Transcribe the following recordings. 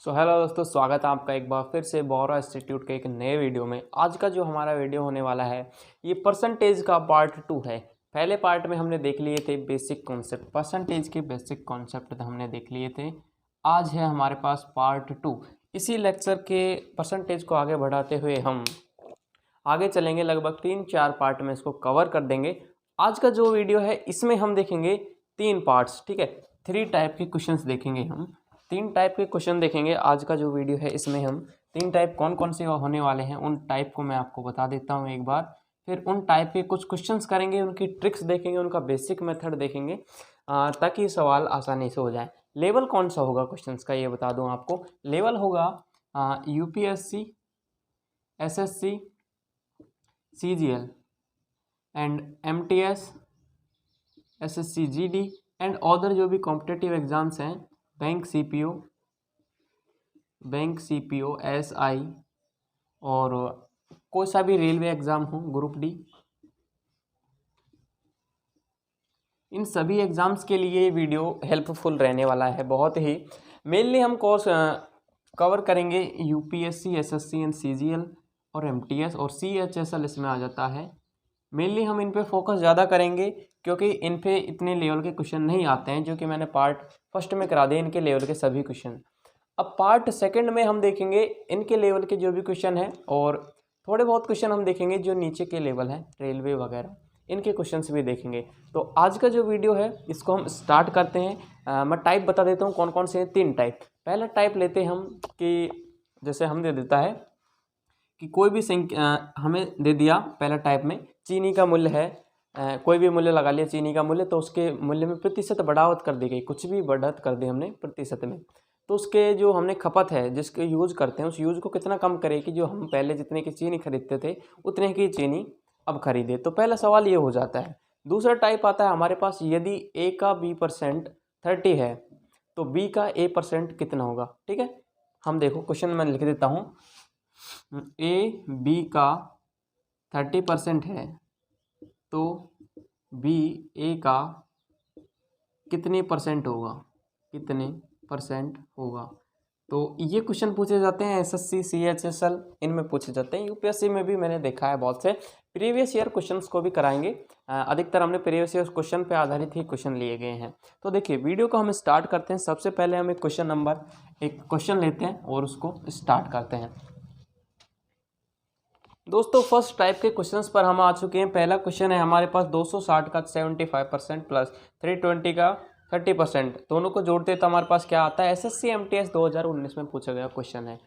Hello दोस्तों, स्वागत है आपका एक बार फिर से बोरा इंस्टीट्यूट के एक नए वीडियो में। आज का जो हमारा वीडियो होने वाला है ये परसेंटेज का पार्ट 2 है। पहले पार्ट में हमने देख लिए थे बेसिक कॉन्सेप्ट, परसेंटेज के बेसिक कॉन्सेप्ट हमने देख लिए थे। आज है हमारे पास पार्ट 2। इसी लेक्चर के परसेंटेज को आगे बढ़ाते हुए हम आगे चलेंगे, लगभग 3-4 पार्ट में इसको कवर कर देंगे। आज का जो वीडियो है इसमें हम देखेंगे 3 पार्ट्स, ठीक है। 3 टाइप के क्वेश्चंस देखेंगे हम, 3 टाइप के क्वेश्चन देखेंगे। आज का जो वीडियो है इसमें हम 3 टाइप कौन कौन से होने वाले हैं उन टाइप को मैं आपको बता देता हूँ एक बार। फिर उन टाइप के कुछ क्वेश्चंस करेंगे, उनकी ट्रिक्स देखेंगे, उनका बेसिक मेथड देखेंगे ताकि सवाल आसानी से हो जाए। लेवल कौन सा होगा क्वेश्चंस का ये बता दूँ आपको। लेवल होगा UPSC, SSC, CGL and MTS, SSC GD and other जो भी कॉम्पिटिटिव एग्जाम्स हैं, बैंक CPO, SI और कोई सा भी रेलवे एग्ज़ाम हो, ग्रुप डी, इन सभी एग्ज़ाम्स के लिए ये वीडियो हेल्पफुल रहने वाला है बहुत ही। मेनली हम कोर्स कवर करेंगे यूपीएससी, SSC एंड CGL और MTS और CHSL इसमें आ जाता है। मेनली हम इन पे फोकस ज़्यादा करेंगे क्योंकि इन पे इतने लेवल के क्वेश्चन नहीं आते हैं, जो कि मैंने पार्ट फर्स्ट में करा दिए इनके लेवल के सभी क्वेश्चन। अब पार्ट सेकंड में हम देखेंगे इनके लेवल के जो भी क्वेश्चन हैं और थोड़े बहुत क्वेश्चन हम देखेंगे जो नीचे के लेवल हैं, रेलवे वगैरह, इनके क्वेश्चंस भी देखेंगे। तो आज का जो वीडियो है इसको हम स्टार्ट करते हैं। मैं टाइप बता देता हूँ कौन कौन से हैं। 3 टाइप। पहला टाइप लेते हैं हम कि जैसे हम दे देता है कि कोई भी हमें दे दिया पहला टाइप में चीनी का मूल्य है, कोई भी मूल्य लगा लिया चीनी का मूल्य, तो उसके मूल्य में प्रतिशत बढ़ावत कर दी गई, कुछ भी बढ़त कर दी हमने प्रतिशत में, तो उसके जो हमने खपत है जिसके यूज़ करते हैं उस यूज़ को कितना कम करे कि जो हम पहले जितने की चीनी खरीदते थे उतने की चीनी अब खरीदे। तो पहला सवाल ये हो जाता है। दूसरा टाइप आता है हमारे पास, यदि A का B% 30 है तो B का A% कितना होगा, ठीक है। हम देखो क्वेश्चन मैं लिख देता हूँ। B का 30% है तो B A का कितने परसेंट होगा, कितने परसेंट होगा। तो ये क्वेश्चन पूछे जाते हैं SSC, CHSL इनमें पूछे जाते हैं। यूपीएससी में भी मैंने देखा है बहुत से। प्रीवियस ईयर क्वेश्चंस को भी कराएंगे, अधिकतर हमने प्रीवियस ईयर क्वेश्चन पे आधारित ही क्वेश्चन लिए गए हैं। तो देखिए वीडियो को हम स्टार्ट करते हैं। सबसे पहले हम एक क्वेश्चन लेते हैं और उसको स्टार्ट करते हैं। दोस्तों फर्स्ट टाइप के क्वेश्चंस पर हम आ चुके हैं। पहला क्वेश्चन है हमारे पास 260 का 75% प्लस 320 का 30%, दोनों को जोड़ते हैं तो हमारे पास क्या आता है। SSC MTS 2019 में पूछा गया क्वेश्चन है।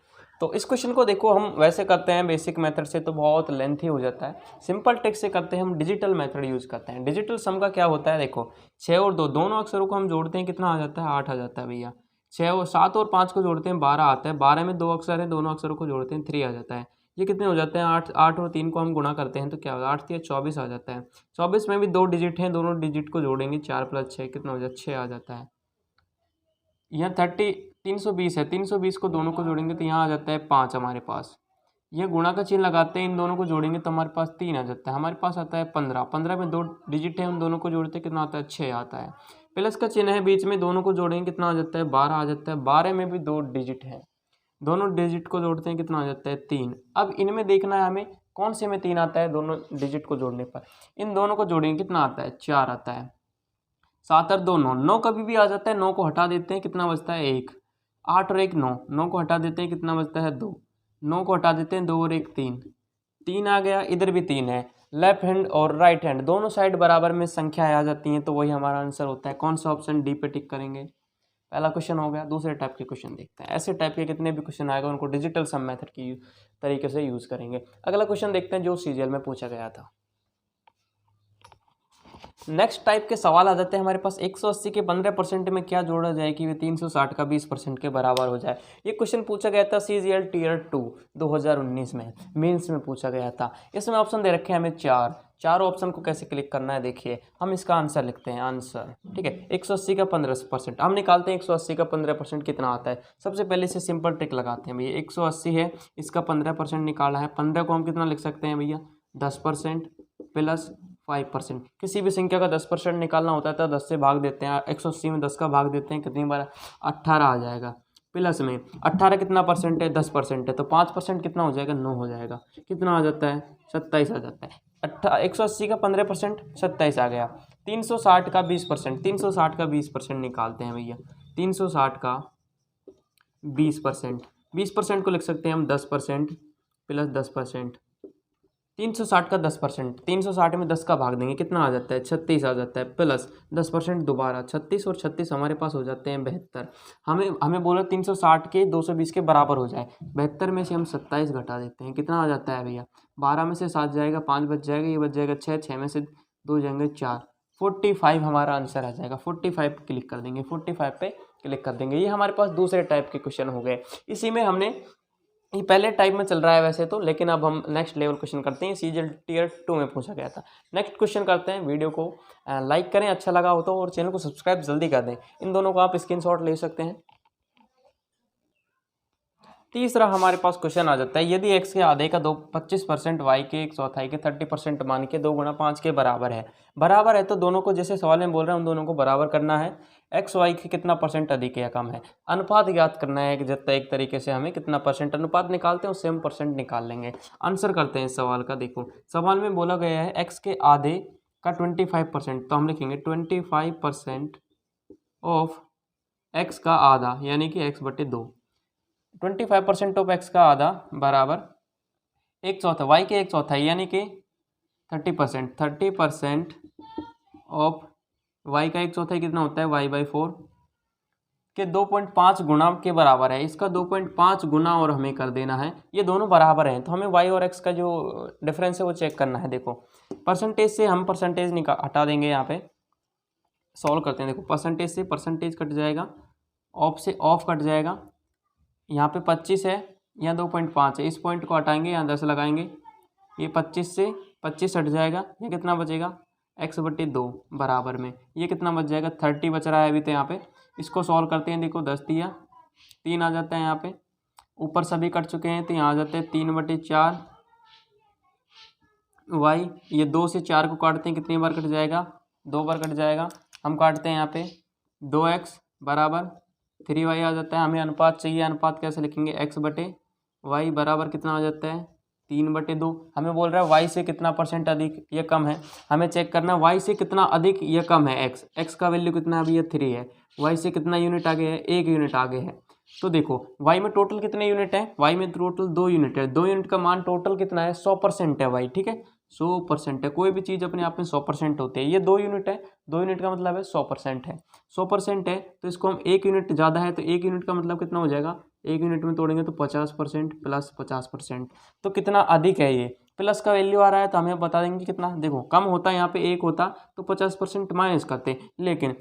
तो इस क्वेश्चन को देखो हम वैसे करते हैं बेसिक मेथड से तो बहुत लेंथी हो जाता है। सिंपल ट्रिक से करते हैं, हम डिजिटल मेथड यूज़ करते हैं। डिजिटल सम का क्या होता है, देखो 6 और 2 दोनों अक्षरों को हम जोड़ते हैं, कितना आ जाता है, 8 आ जाता है भैया। 7 और 5 को जोड़ते हैं 12 आता है। 12 में 2 अक्षर हैं, दोनों अक्षरों को जोड़ते हैं 3 आ जाता है। ये कितने हो जाते हैं, 8 और 3 को हम गुणा करते हैं तो क्या होगा, 8 या 24 आ जाता है। 24 में भी 2 डिजिट हैं, दोनों डिजिट को जोड़ेंगे 4 + 6 कितना हो जाता है, 6 आ जाता है। यहाँ 320 है, 320 को दोनों को जोड़ेंगे तो यहाँ आ जाता है 5 हमारे पास। ये गुणा का चिन्ह लगाते हैं, इन दोनों को जोड़ेंगे तो हमारे पास 3 आ जाता है। हमारे पास आता है 15, 15 में 2 डिजिट है, हम दोनों को जोड़ते हैं कितना आता है, 6 आता है। प्लस का चिन्ह है बीच में, दोनों को जोड़ेंगे कितना आ जाता है, 12 आ जाता है। 12 में भी 2 डिजिट है, दोनों डिजिट को जोड़ते हैं कितना आ जाता है, 3। अब इनमें देखना है हमें कौन से में 3 आता है, दोनों डिजिट को जोड़ने पर। इन दोनों को जोड़ेंगे कितना आता है, 4 आता है। 7 और 2 9, 9 कभी भी आ जाता है, 9 को हटा देते हैं कितना बचता है, 1। 8 और 1 9, 9 को हटा देते हैं कितना बचता है, 2। 9 को हटा देते हैं, 2 और 1 3, 3 आ गया। इधर भी 3 है। लेफ्ट हैंड और राइट हैंड दोनों साइड बराबर में संख्या आ जाती हैं तो वही हमारा आंसर होता है। कौन सा ऑप्शन, डी पे टिक करेंगे। पहला क्वेश्चन हो गया। दूसरे टाइप के क्वेश्चन देखते हैं। ऐसे टाइप के कितने भी क्वेश्चन आएगा उनको डिजिटल सम मेथड की तरीके से यूज़ करेंगे। अगला क्वेश्चन देखते हैं जो CGL में पूछा गया था। नेक्स्ट टाइप के सवाल आ जाते हैं हमारे पास। 180 के 15% में क्या जोड़ा जाए कि वे 360 का 20% के बराबर हो जाए। ये क्वेश्चन पूछा गया था CGL Tier 2 2019 में, मेंस में पूछा गया था। इसमें ऑप्शन दे रखे हैं हमें 4। चारों ऑप्शन को कैसे क्लिक करना है देखिए। हम इसका आंसर लिखते हैं, आंसर, ठीक है। 180 का 15% हम निकालते हैं। 180 का 15% कितना आता है। सबसे पहले से सिंपल ट्रिक लगाते हैं भैया। 180 है, इसका 15% निकाला है। 15 को हम कितना लिख सकते हैं भैया, 10% प्लस 5%। किसी भी संख्या का 10% निकालना होता है तो 10 से भाग देते हैं। 180 में 10 का भाग देते हैं, कितनी बार, 18 आ जाएगा। प्लस में 18 कितना परसेंट है, 10% है, तो 5% कितना हो जाएगा, 9 हो जाएगा। कितना आ जाता है, 27 आ जाता है। 180 का 15% 27 आ गया। 360 का 20%, 360 का 20% निकालते हैं भैया। 360 का 20%, 20% को लिख सकते हैं हम 10% प्लस 10%। 360 का 10%, 360 में 10 का भाग देंगे, कितना आ जाता है, 36 आ जाता है। प्लस 10% दोबारा, 36 और 36 हमारे पास हो जाते हैं 72। हमें बोला 360 के 220 के बराबर हो जाए। 72 में से हम 27 घटा देते हैं, कितना आ जाता है भैया, 12 में से 7 जाएगा, 5 बच जाएगा, ये बच जाएगा 6, 6 में से 2 जाएंगे 4, 45 हमारा आंसर आ जाएगा। 45 क्लिक कर देंगे, 45 पे क्लिक कर देंगे। ये हमारे पास दूसरे टाइप के क्वेश्चन हो गए। इसी में हमने, ये पहले टाइप में चल रहा है वैसे तो, लेकिन अब हम नेक्स्ट लेवल क्वेश्चन करते हैं। सीजीएल टियर 2 में पूछा गया था। नेक्स्ट क्वेश्चन करते हैं। वीडियो को लाइक करें अच्छा लगा हो तो, और चैनल को सब्सक्राइब जल्दी कर दें। इन दोनों को आप स्क्रीनशॉट ले सकते हैं। तीसरा हमारे पास क्वेश्चन आ जाता है, यदि x के आधे का 25%, y के 1/4 के 30% मान के 2 गुना 5 के बराबर है। बराबर है तो दोनों को, जैसे सवाल में बोल रहे हैं, उन दोनों को बराबर करना है। x y के कितना परसेंट अधिक या कम है। अनुपात ज्ञात करना है कि जब एक तरीके से हमें कितना परसेंट अनुपात निकालते हैं उससे हम परसेंट निकाल लेंगे। आंसर करते हैं इस सवाल का। देखो सवाल में बोला गया है x के आधे का 25%, तो हम लिखेंगे 25% ऑफ x का आधा, यानी कि x/2। 25% ऑफ x का आधा बराबर 1/4, y के 1/4 यानी कि 30%। 30% ऑफ y का 1/4 कितना होता है, y/4 के 2.5 गुना के बराबर है। इसका 2.5 गुना और हमें कर देना है। ये दोनों बराबर हैं तो हमें y और x का जो डिफरेंस है वो चेक करना है। देखो परसेंटेज से हम परसेंटेज हटा देंगे, यहाँ पे सॉल्व करते हैं। देखो परसेंटेज से परसेंटेज कट जाएगा, ऑफ से ऑफ कट जाएगा। यहाँ पे 25 है, यहाँ 2.5 है, इस पॉइंट को हटाएंगे, यहाँ 10 लगाएंगे, ये 25 से 25 हट जाएगा, ये कितना बचेगा, x/2 बराबर में ये कितना बच जाएगा, 30 बच रहा है अभी। तो यहाँ पे इसको सॉल्व करते हैं। देखो 10 दिया 3 आ जाता है, यहाँ पे ऊपर सभी कट चुके हैं तो यहाँ आ जाते हैं 3/4 y। ये 2 से 4 को काटते हैं, कितनी बार कट जाएगा, 2 बार कट जाएगा। हम काटते हैं यहाँ पे 2x बराबर 3y आ जाता है। हमें अनुपात चाहिए, अनुपात कैसे लिखेंगे, x/y बराबर कितना आ जाता है, 3/2। हमें बोल रहा है y से कितना परसेंट अधिक या कम है। हमें चेक करना है y से कितना अधिक या कम है। x का वैल्यू कितना है अभी, ये 3 है। y से कितना यूनिट आगे है, 1 यूनिट आगे है। तो देखो y में टोटल कितने यूनिट है, y में टोटल 2 यूनिट है। 2 यूनिट का मान टोटल कितना है, 100% है y, ठीक है 100% है। कोई भी चीज़ अपने आप में 100% होती है। ये 2 यूनिट है, 2 यूनिट का मतलब है 100% है। 100% है तो इसको हम 1 यूनिट ज़्यादा है तो 1 यूनिट का मतलब कितना हो जाएगा, 1 यूनिट में तोड़ेंगे तो 50% प्लस 50%, तो कितना अधिक है। ये प्लस का वैल्यू आ रहा है तो हमें बता देंगे कितना। देखो कम होता है यहाँ पे 1 होता तो 50% माइनस करते, लेकिन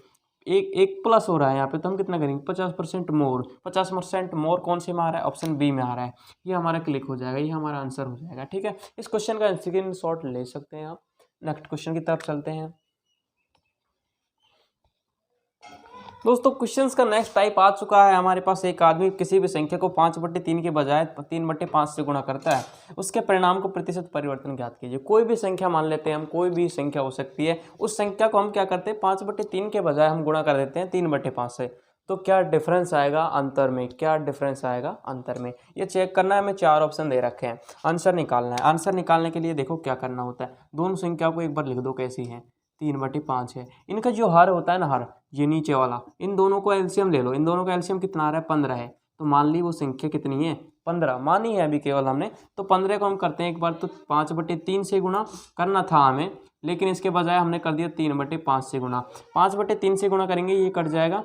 एक प्लस हो रहा है यहाँ पे तो हम कितना करेंगे, 50% मोर। 50% मोर कौन से में आ रहा है, ऑप्शन बी में आ रहा है। ये हमारा क्लिक हो जाएगा, ये हमारा आंसर हो जाएगा। ठीक है, इस क्वेश्चन का स्क्रीनशॉट ले सकते हैं आप। नेक्स्ट क्वेश्चन की तरफ चलते हैं दोस्तों। क्वेश्चंस का नेक्स्ट टाइप आ चुका है हमारे पास। एक आदमी किसी भी संख्या को 5/3 के बजाय 3/5 से गुणा करता है, उसके परिणाम को प्रतिशत परिवर्तन ज्ञात कीजिए। कोई भी संख्या मान लेते हैं हम, कोई भी संख्या हो सकती है, उस संख्या को हम क्या करते हैं, 5/3 के बजाय हम गुणा कर देते हैं 3/5 से। तो क्या डिफरेंस आएगा अंतर में, क्या डिफरेंस आएगा अंतर में, ये चेक करना है। हमें 4 ऑप्शन दे रखे हैं, आंसर निकालना है। आंसर निकालने के लिए देखो क्या करना होता है, दोनों संख्या को एक बार लिख दो कैसी है, 3/5 है। इनका जो हर होता है ना, हर ये नीचे वाला, इन दोनों को एलसीएम ले लो। इन दोनों का एलसीएम कितना आ रहा है, 15 है। तो मान ली वो संख्या कितनी है, 15 मानी है अभी केवल हमने। तो 15 को हम करते हैं एक बार, तो 5/3 से गुणा करना था हमें, लेकिन इसके बजाय हमने कर दिया 3/5 से गुणा। 5/3 से गुणा करेंगे, ये कट जाएगा,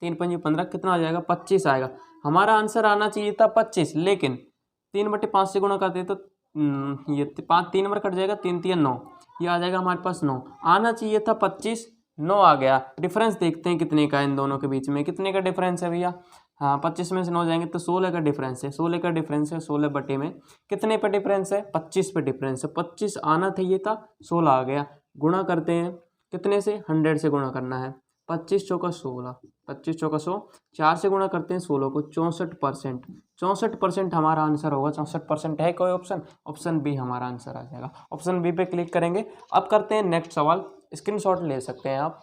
3 पंजे 15, कितना आ जाएगा, 25 आएगा। हमारा आंसर आना चाहिए था 25, लेकिन 3/5 से गुणा करते तो ये 5 3 नंबर कट जाएगा, 3 3 9, ये आ जाएगा हमारे पास 9। आना चाहिए था 25, 9 आ गया। डिफरेंस देखते हैं कितने का इन दोनों के बीच में, कितने का डिफरेंस है भैया। हाँ 25 में से 9 जाएंगे तो 16 का डिफरेंस है, 16 का डिफरेंस है। 16 बटे में कितने पे डिफरेंस है, 25 पे डिफरेंस है। 25 आना चाहिए था, 16 आ गया। गुणा करते हैं कितने से, 100 से गुणा करना है। 25 चौका 16, 25 चौका 100, 4 से गुणा करते हैं 16 को, 64%। 64% हमारा आंसर होगा। 64% है कोई ऑप्शन, ऑप्शन बी हमारा आंसर आ जाएगा। ऑप्शन बी पे क्लिक करेंगे। अब करते हैं नेक्स्ट सवाल, स्क्रीनशॉट ले सकते हैं आप।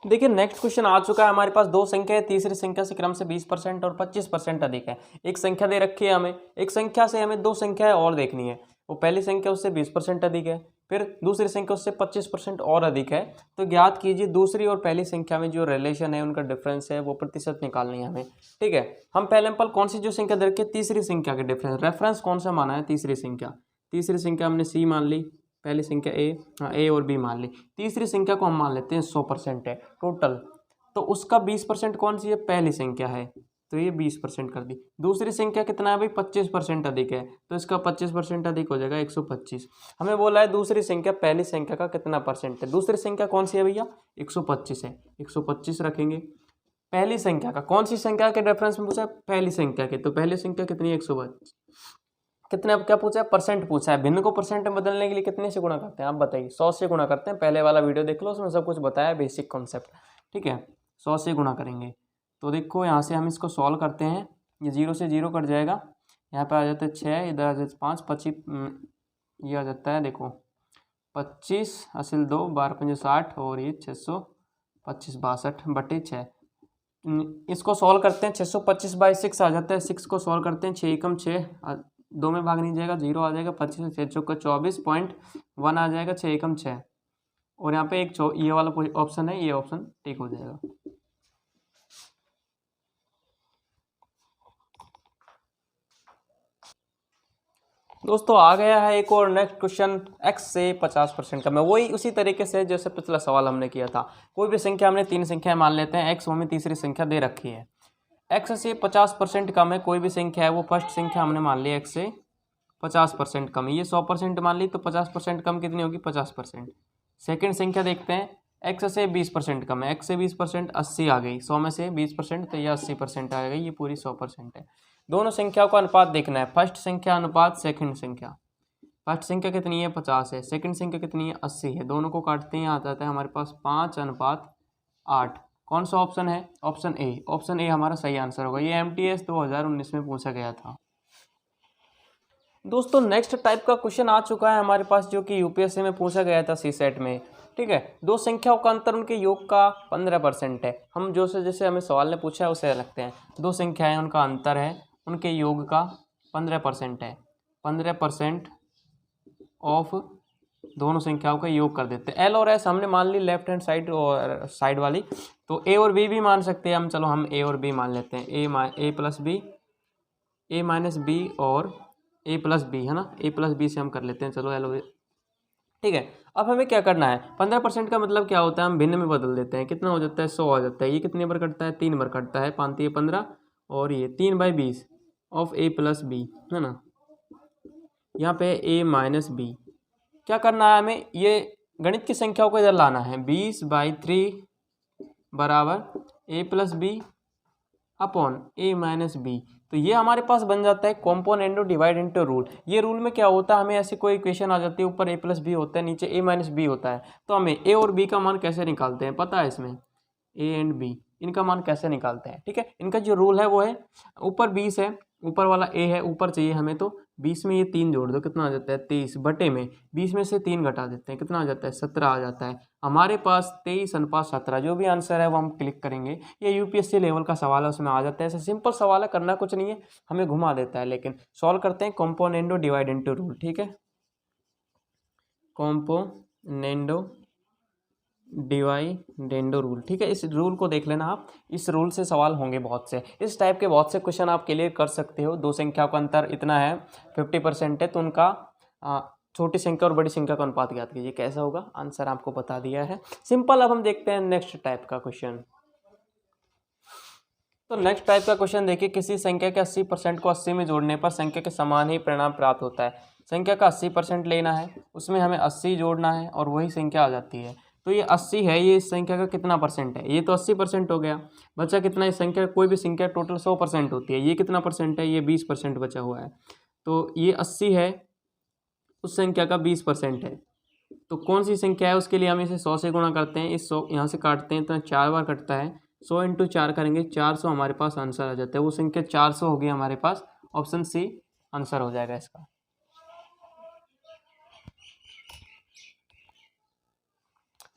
देखिए नेक्स्ट क्वेश्चन आ चुका है हमारे पास। दो संख्या है, तीसरी संख्या से क्रम से 20% और 25% अधिक है। एक संख्या दे रखी है हमें, एक संख्या से हमें दो संख्याएं और देखनी है। वो पहली संख्या उससे 20% अधिक है, फिर दूसरी संख्या उससे 25% और अधिक है। तो ज्ञात कीजिए दूसरी और पहली संख्या में जो रिलेशन है, उनका डिफरेंस है, वो प्रतिशत निकालनी है हमें। ठीक है, हम पहले पल कौन सी जो संख्या दे रखी है, तीसरी संख्या के डिफरेंस, रेफरेंस कौन सा माना है, तीसरी संख्या। तीसरी संख्या हमने सी मान ली, पहली संख्या ए, हाँ ए और बी मान ली। तीसरी संख्या को हम मान लेते हैं 100% है टोटल, तो उसका 20% कौन सी है, पहली संख्या है, तो ये 20% कर दी। दूसरी संख्या कितना है भाई, 25% अधिक है, तो इसका 25% अधिक हो जाएगा 125। हमें बोला है दूसरी संख्या पहली संख्या का कितना परसेंट है। दूसरी संख्या कौन सी है भैया, 125 है, 125 रखेंगे। पहली संख्या का, कौन सी संख्या के रेफरेंस में पूछा है, पहली संख्या के, तो पहली संख्या कितनी है, 125। कितने, अब क्या पूछा है, परसेंट पूछा है। भिन्न को परसेंट में बदलने के लिए कितने से गुणा करते हैं, आप बताइए। 100 से गुणा करते हैं, पहले वाला वीडियो देख लो, उसमें सब कुछ बताया, बेसिक कॉन्सेप्ट। ठीक है, 100 से गुणा करेंगे, तो देखो यहाँ से हम इसको सॉल्व करते हैं, ये 0 से 0 कट जाएगा, यहाँ पे आ जाता है 6, इधर आ जाता है 5, 25, ये आ जाता है देखो 25 हासिल 2, 12 5 60, और ये 625 62/6। इसको सॉल्व करते हैं, 625/6 आ जाता है। 6 को सॉल्व करते हैं, 6 एकम 6, 2 में भाग नहीं जाएगा, 0 आ जाएगा। 25 6 चौका 24.1 आ जाएगा, 6 एकम 6, और यहाँ पे एक ये वाला ऑप्शन है, ये ऑप्शन ठीक हो जाएगा। दोस्तों आ गया है एक और नेक्स्ट क्वेश्चन, x से 50% कम है। वही उसी तरीके से जैसे पिछला सवाल हमने किया था। कोई भी संख्या, हमने 3 संख्याएं मान लेते हैं, x हमें तीसरी संख्या दे रखी है, x से 50% कम है कोई भी संख्या है, वो फर्स्ट संख्या हमने मान ली x से 50% कम है। ये 100% मान ली, तो 50% कम कितनी होगी, 50%। सेकेंड संख्या देखते हैं, x से 20% कम है, x से 20% 80 आ गई, 100 में से 20%, तो यह 80% आ गई, ये पूरी 100% है। दोनों संख्याओं का अनुपात देखना है, फर्स्ट संख्या अनुपात सेकंड संख्या। फर्स्ट संख्या कितनी है, 50 है, सेकंड संख्या कितनी है, 80 है। दोनों को काटते हैं, आ जाता है हमारे पास 5:8। कौन सा ऑप्शन है, ऑप्शन ए। ऑप्शन ए हमारा सही आंसर होगा। ये MTS 2019 में पूछा गया था। दोस्तों नेक्स्ट टाइप का क्वेश्चन आ चुका है हमारे पास, जो कि UPSC में पूछा गया था, CSET में। ठीक है, दो संख्याओं का अंतर उनके योग का 15% है। हम जो से जैसे हमें सवाल ने पूछा है उसे रखते हैं। दो संख्याएं, उनका अंतर है, उनके योग का 15% है। 15% ऑफ दोनों संख्याओं का योग कर देते हैं। L और S हमने मान ली लेफ्ट हैंड साइड और साइड वाली, तो A और B भी मान सकते हैं हम। चलो हम A और B मान लेते हैं, A plus B, A minus B और A प्लस B, है ना, A प्लस B से हम कर लेते हैं। चलो L। ठीक है, अब हमें क्या करना है, 15% का मतलब क्या होता है, हम भिन्न में बदल देते हैं। कितना हो जाता है, 100 आ जाता है। ये कितने बार कटता है, 3 बार कटता है, 5 3 15, और ये 3/20 ऑफ A प्लस B, है ना। यहाँ पे A माइनस B, क्या करना है हमें, ये गणित की संख्याओं को इधर लाना है। 20/3 बराबर A plus B upon A minus B। तो ये हमारे पास बन जाता है कॉम्पोनेंट डिवाइड इनटू रूल। ये रूल में क्या होता है, हमें ऐसी कोई इक्वेशन आ जाती है, ऊपर A प्लस B होता है, नीचे A माइनस B होता है। तो हमें A और B का मान कैसे निकालते हैं पता है, इसमें A एंड B, इनका मान कैसे निकालते हैं। ठीक है, इनका जो रूल है वो है, ऊपर 20 है, ऊपर वाला A है, ऊपर चाहिए हमें, तो 20 में ये 3 जोड़ दो, कितना आ जाता है, 23 बटे में 20 में से 3 घटा देते हैं, कितना आ जाता है, 17 आ जाता है। हमारे पास 23:17, जो भी आंसर है वो हम क्लिक करेंगे। ये UPSC लेवल का सवाल है, उसमें आ जाता है। ऐसे सिंपल सवाल है, करना कुछ नहीं है, हमें घुमा देता है। लेकिन सॉल्व करते हैं कॉम्पोनेंडो डिवाइड इनटू रूल। ठीक है, कॉम्पोनेंडो डिवाइडेंडो रूल। ठीक है, इस रूल को देख लेना आप, इस रूल से सवाल होंगे बहुत से, इस टाइप के बहुत से क्वेश्चन आप क्लियर कर सकते हो। दो संख्याओं का अंतर इतना है, 50% है, तो उनका छोटी संख्या और बड़ी संख्या का अनुपात ज्ञात कीजिए। कैसा होगा, आंसर आपको बता दिया है, सिंपल। अब हम देखते हैं नेक्स्ट टाइप का क्वेश्चन। तो नेक्स्ट टाइप का क्वेश्चन देखिए, किसी संख्या के 80% को 80 में जोड़ने पर संख्या के समान ही परिणाम प्राप्त होता है। संख्या का 80% लेना है, उसमें हमें 80 जोड़ना है, और वही संख्या आ जाती है। तो ये 80 है, ये इस संख्या का कितना परसेंट है, ये तो 80% हो गया। बचा कितना, इस संख्या, कोई भी संख्या टोटल 100% होती है, ये कितना परसेंट है, ये 20% बचा हुआ है। तो ये 80 है, उस संख्या का 20% है। तो कौन सी संख्या है, उसके लिए हम इसे 100 से गुणा करते हैं। इस 100 यहाँ से काटते हैं तो 4 बार कटता है, 100 × 4 करेंगे, 400 हमारे पास आंसर आ जाता है। वो संख्या 400 होगी हमारे पास, ऑप्शन सी आंसर हो जाएगा इसका।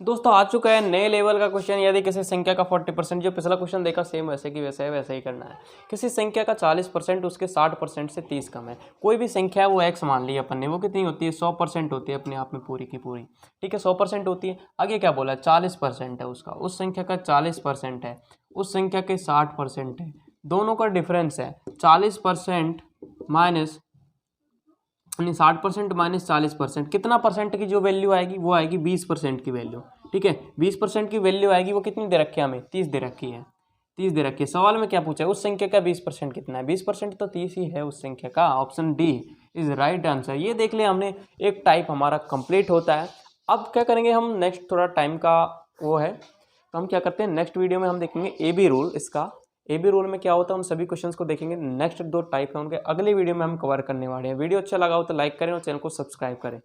दोस्तों आ चुका है नए लेवल का क्वेश्चन। यदि किसी संख्या का 40%, जो पिछला क्वेश्चन देखा सेम वैसे की वैसे है, वैसे ही करना है। किसी संख्या का 40% उसके 60% से 30 कम है। कोई भी संख्या है, वो x मान ली अपन ने, वो कितनी होती है 100% होती है अपने आप में पूरी की पूरी, ठीक है 100% होती है। आगे क्या बोला 40% है उसका, उस संख्या का 40% है, उस संख्या के 60% है, दोनों का डिफरेंस है 40% माइनस 60% माइनस 40%, कितना परसेंट की जो वैल्यू आएगी वो आएगी 20% की वैल्यू, ठीक है 20% की वैल्यू आएगी। वो कितनी दे रखी है हमें 30 दे रखी है, 30 दे रखी है। सवाल में क्या पूछा है उस संख्या का 20% कितना है, 20% तो 30 ही है उस संख्या का। Option D is right answer. ये देख लिया हमने, एक टाइप हमारा कंप्लीट होता है। अब क्या करेंगे हम नेक्स्ट, थोड़ा टाइम का वो है तो हम क्या करते हैं नेक्स्ट वीडियो में हम देखेंगे ए बी रूल। इसका ए बी रूल में क्या होता है उन सभी क्वेश्चंस को देखेंगे। नेक्स्ट 2 टाइप है उनके अगले वीडियो में हम कवर करने वाले हैं। वीडियो अच्छा लगा हो तो लाइक करें और चैनल को सब्सक्राइब करें।